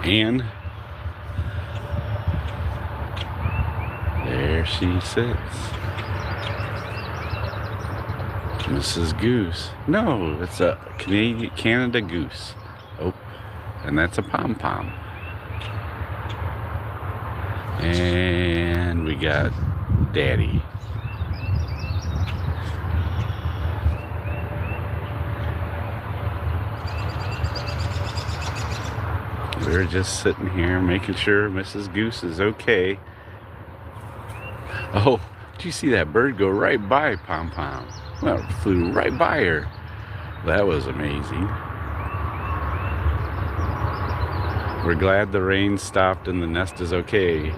And there she sits. Mrs. Goose. No, it's a Canada goose. Oh, and that's a pom-pom. And we got Daddy. We're just sitting here making sure Mrs. Goose is okay. Oh, did you see that bird go right by Pom-Pom? Well, it flew right by her. That was amazing. We're glad the rain stopped and the nest is okay.